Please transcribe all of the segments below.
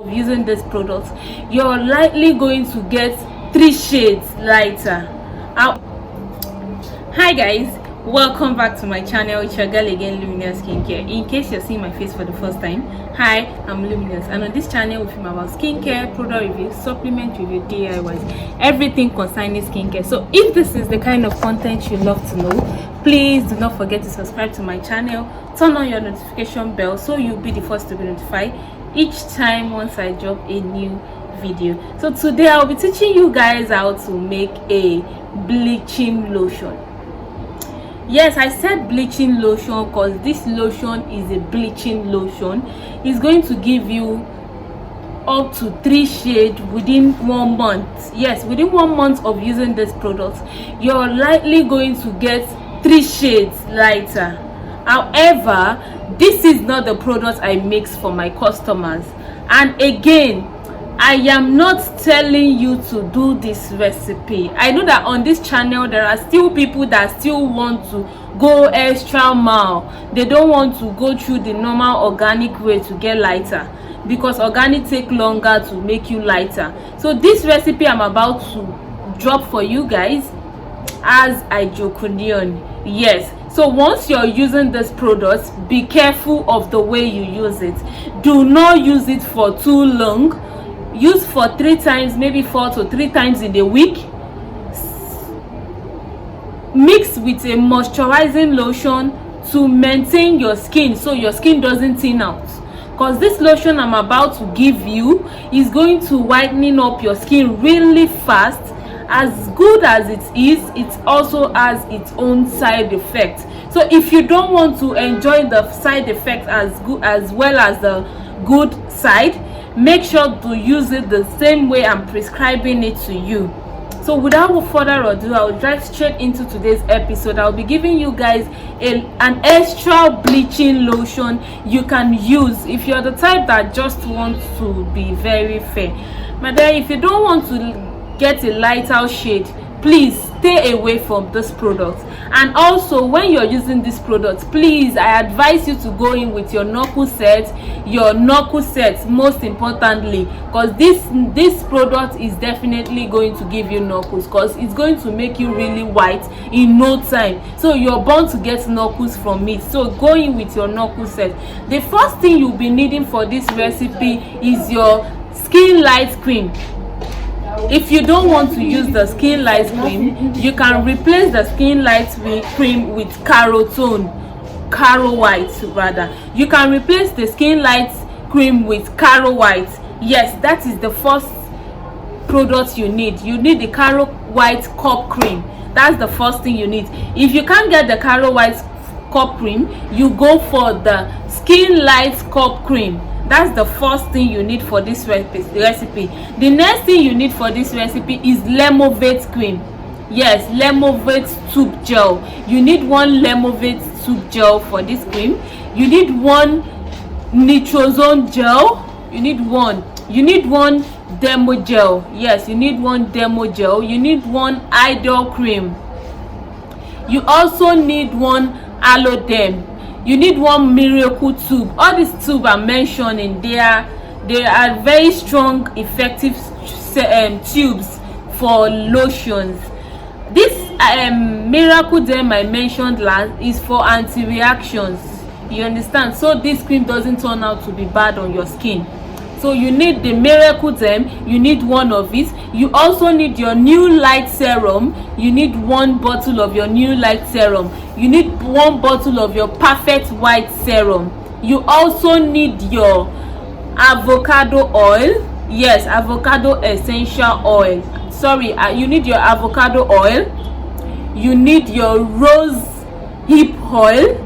of using this product, you're likely going to get 3 shades lighter. Hi guys, welcome back to my channel. It's your girl again, Luminous Skincare. In case you're seeing my face for the first time, hi, I'm Luminous, and on this channel we film about skincare, product reviews, supplement review, DIYs, everything concerning skincare. So if this is the kind of content you love to know, please do not forget to subscribe to my channel, turn on your notification bell so you'll be the first to be notified each time once I drop a new video. So today I'll be teaching you guys how to make a bleaching lotion. Yes, I said bleaching lotion because this lotion is a bleaching lotion. It's going to give you up to 3 shades within 1 month. Yes, within 1 month of using this product, you're likely going to get 3 shades lighter. However, this is not the product I mix for my customers, and again, I am not telling you to do this recipe. I know that on this channel there are still people that still want to go extra mile. They don't want to go through the normal organic way to get lighter, because organic take longer to make you lighter. So this recipe I'm about to drop for you guys as I joke on. Yes, so once you're using this product, be careful of the way you use it. Do not use it for too long. Use for 3 times, maybe 4 to 3 times in a week. Mix with a moisturizing lotion to maintain your skin so your skin doesn't thin out, because this lotion I'm about to give you is going to whitening up your skin really fast. As good as it is, it also has its own side effects. So if you don't want to enjoy the side effects as good as well as the good side, make sure to use it the same way I'm prescribing it to you. So without further ado, I'll dive straight into today's episode. I'll be giving you guys an extra bleaching lotion you can use if you're the type that just wants to be very fair. But then if you don't want to get a lighter shade, please stay away from this product. And also, when you're using this product, please, I advise you to go in with your knuckle set, most importantly, because this product is definitely going to give you knuckles, because it's going to make you really white in no time. So you're bound to get knuckles from it. So go in with your knuckle set. The first thing you'll be needing for this recipe is your skin light cream. If you don't want to use the skin light cream, you can replace the skin light cream with Caro White rather. You can replace the skin light cream with Caro White. Yes, that is the first product you need. You need the Caro White cup cream. That's the first thing you need. If you can't get the Caro White cup cream, you go for the skin light cup cream. That's the first thing you need for this recipe. The next thing you need for this recipe is Lemovate cream. Yes, Lemovate tube gel. You need 1 Lemovate tube gel for this cream. You need 1 Nitrozone gel. You need 1 Demo gel. Yes, you need 1 Demo gel. You need 1 Idol cream. You also need 1 Aloe. You need 1 Miracle tube. All these tubes are mentioned in there. They are very strong, effective tubes for lotions. This Miracle Dem I mentioned last is for anti-reactions. You understand? So this cream doesn't turn out to be bad on your skin. So you need the Miracle Dem. You need 1 of it. You also need your new light serum. You need 1 bottle of your new light serum. You need 1 bottle of your perfect white serum. You also need your avocado oil. Yes, avocado essential oil. Sorry, you need your avocado oil. You need your rose hip oil.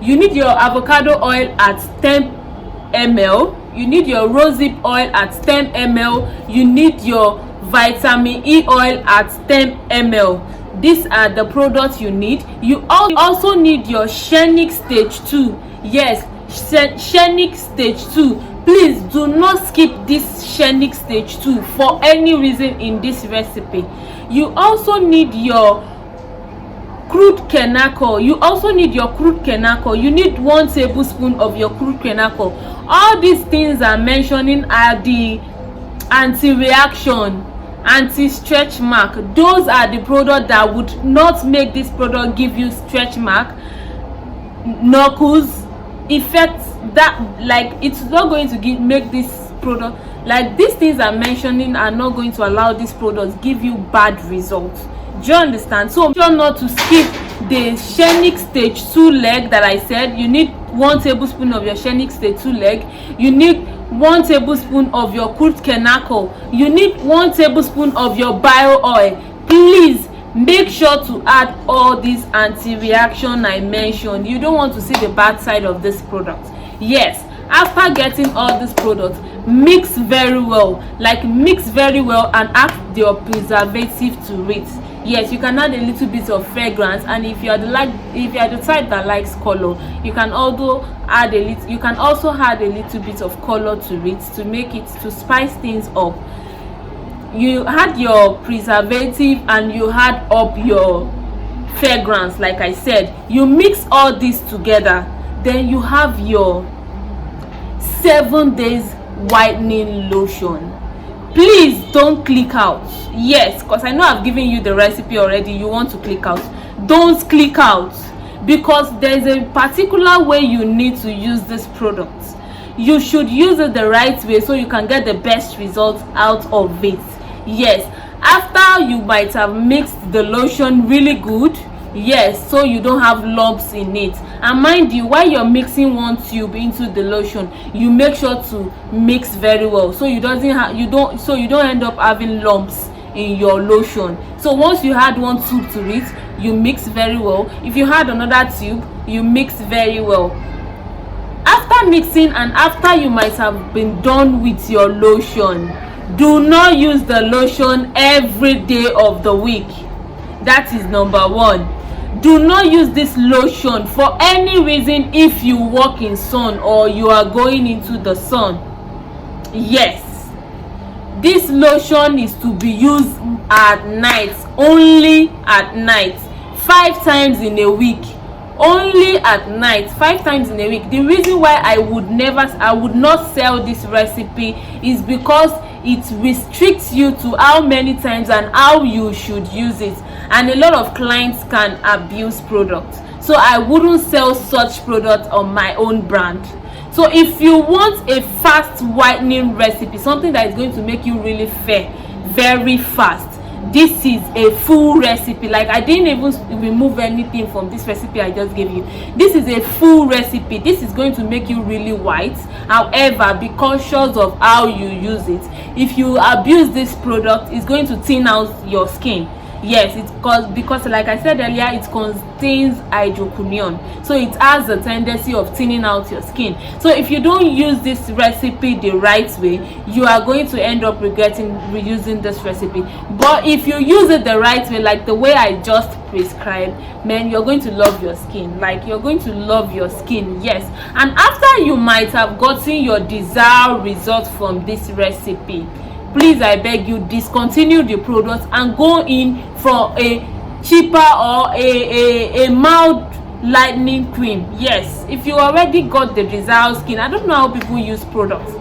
You need your avocado oil at 10 ml. You need your rosehip oil at 10 ml. You need your vitamin E oil at 10 ml. These are the products you need. You also need your Shenic stage 2. Yes, Shenic stage 2. Please do not skip this Shenic stage 2 for any reason in this recipe. You also need your crude kernel. You also need your crude kernel. You need 1 tablespoon of your crude kernel. All these things I'm mentioning are the anti-reaction, anti-stretch mark. Those are the products that would not make this product give you stretch mark, knuckles effects, that like it's not going to make this product, like these things I'm mentioning are not going to allow these products give you bad results. Do you understand? So make sure not to skip the Shenic stage 2 leg that I said. You need 1 tablespoon of your Shenic stage 2 leg. You need 1 tablespoon of your crude kernel. You need 1 tablespoon of your bio oil. Please make sure to add all these anti-reaction I mentioned. You don't want to see the bad side of this product. Yes, after getting all these products, mix very well, and add your preservative to it. Yes, you can add a little bit of fragrance, and if you are the type that likes color, you can also add a little bit of color to it to spice things up. You had your preservative and you had up your fragrance. Like I said, you mix all this together, then you have your 7 days whitening lotion. Please don't click out. Yes, because I know I've given you the recipe already. You want to click out. Don't click out, because there's a particular way you need to use this product. You should use it the right way so you can get the best results out of it. Yes, after you might have mixed the lotion really good, yes, so you don't have lumps in it. And mind you, while you're mixing 1 tube into the lotion, you make sure to mix very well so you don't end up having lumps in your lotion. So once you add 1 tube to it, you mix very well. If you had another tube, you mix very well. After mixing and after you might have been done with your lotion, do not use the lotion every day of the week. That is number 1. Do not use this lotion for any reason if you work in sun or you are going into the sun. Yes, this lotion is to be used at night, only at night, 5 times in a week. Only at night, 5 times in a week. The reason why I would not sell this recipe is because it restricts you to how many times and how you should use it, and a lot of clients can abuse products. So I wouldn't sell such products on my own brand. So if you want a fast whitening recipe, something that is going to make you really fair very fast, this is a full recipe. Like, I didn't even remove anything from this recipe I just gave you. This is a full recipe. This is going to make you really white. However, be conscious of how you use it. If you abuse this product, it's going to thin out your skin. Yes, it's because like I said earlier, it contains hydroquinone, so it has a tendency of thinning out your skin. So if you don't use this recipe the right way, you are going to end up regretting reusing this recipe. But if you use it the right way, like the way I just prescribed, man, you're going to love your skin. Like, you're going to love your skin. Yes. And after you might have gotten your desired result from this recipe, please, I beg you, discontinue the product and go in for a cheaper or a mild lightening cream. Yes, if you already got the desired skin. I don't know how people use products.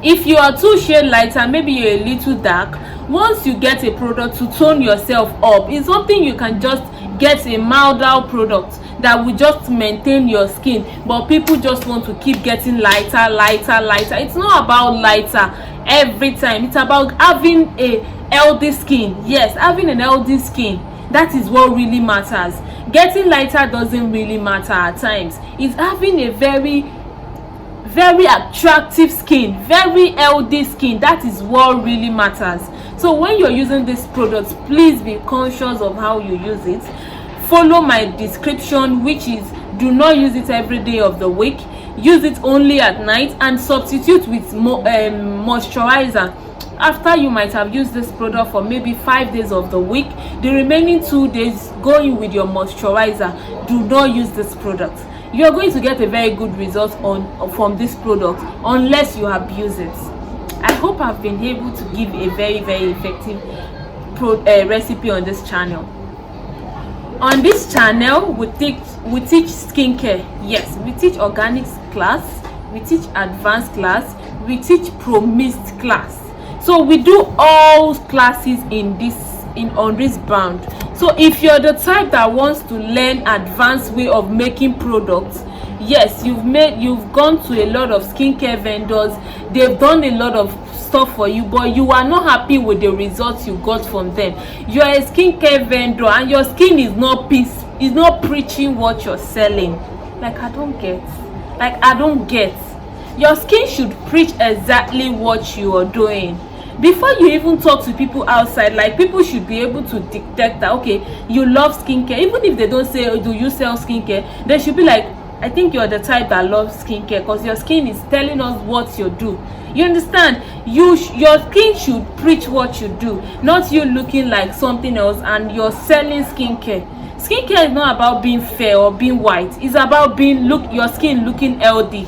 If you are too shade lighter, maybe you're a little dark, once you get a product to tone yourself up, it's something you can just get a milder product that will just maintain your skin. But people just want to keep getting lighter. It's not about lighter every time. It's about having a healthy skin. Yes, having an healthy skin, that is what really matters. Getting lighter doesn't really matter at times. It's having a very attractive skin, very healthy skin, that is what really matters. So when you're using this product, please be conscious of how you use it. Follow my description, which is do not use it every day of the week. Use it only at night and substitute with moisturizer. After you might have used this product for maybe 5 days of the week, the remaining 2 days go in with your moisturizer. Do not use this product. You are going to get a very good result from this product unless you abuse it. I hope I've been able to give a very effective recipe on this channel. On this channel, we teach skincare. Yes, we teach organics class, we teach advanced class, we teach pro-mist class. So we do all classes on this brand. So if you're the type that wants to learn advanced way of making products, yes, you've gone to a lot of skincare vendors, they've done a lot of stuff for you, but you are not happy with the results you got from them. You're a skincare vendor and your skin is not preaching what you're selling. I don't get. Your skin should preach exactly what you are doing. Before you even talk to people outside, people should be able to detect that, okay, you love skincare. Even if they don't say, oh, do you sell skincare, they should be like, I think you're the type that loves skincare, because your skin is telling us what you do. You understand? Your skin should preach what you do, not you looking like something else and you're selling skincare. Skincare is not about being fair or being white. It's about your skin looking healthy.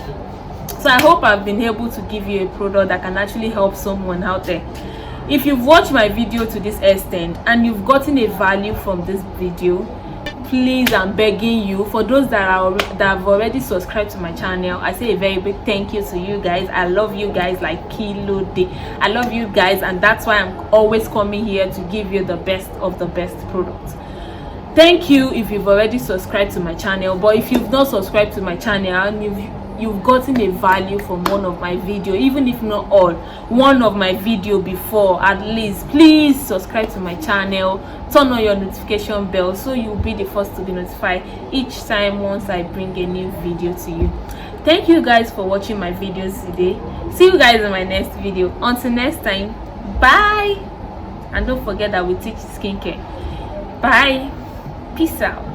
So I hope I've been able to give you a product that can actually help someone out there. If you've watched my video to this extent and you've gotten a value from this video, please, I'm begging you, for those that have already subscribed to my channel, I say a very big thank you to you guys. I love you guys like kilo day. I love you guys, and that's why I'm always coming here to give you the best of the best products. Thank you if you've already subscribed to my channel, but if you've not subscribed to my channel and you've gotten a value from one of my video, even if not all, one of my video before at least, please subscribe to my channel, turn on your notification bell so you'll be the first to be notified each time once I bring a new video to you. Thank you guys for watching my videos today. See you guys in my next video. Until next time, bye. And don't forget that we teach skincare. Bye. Peace out.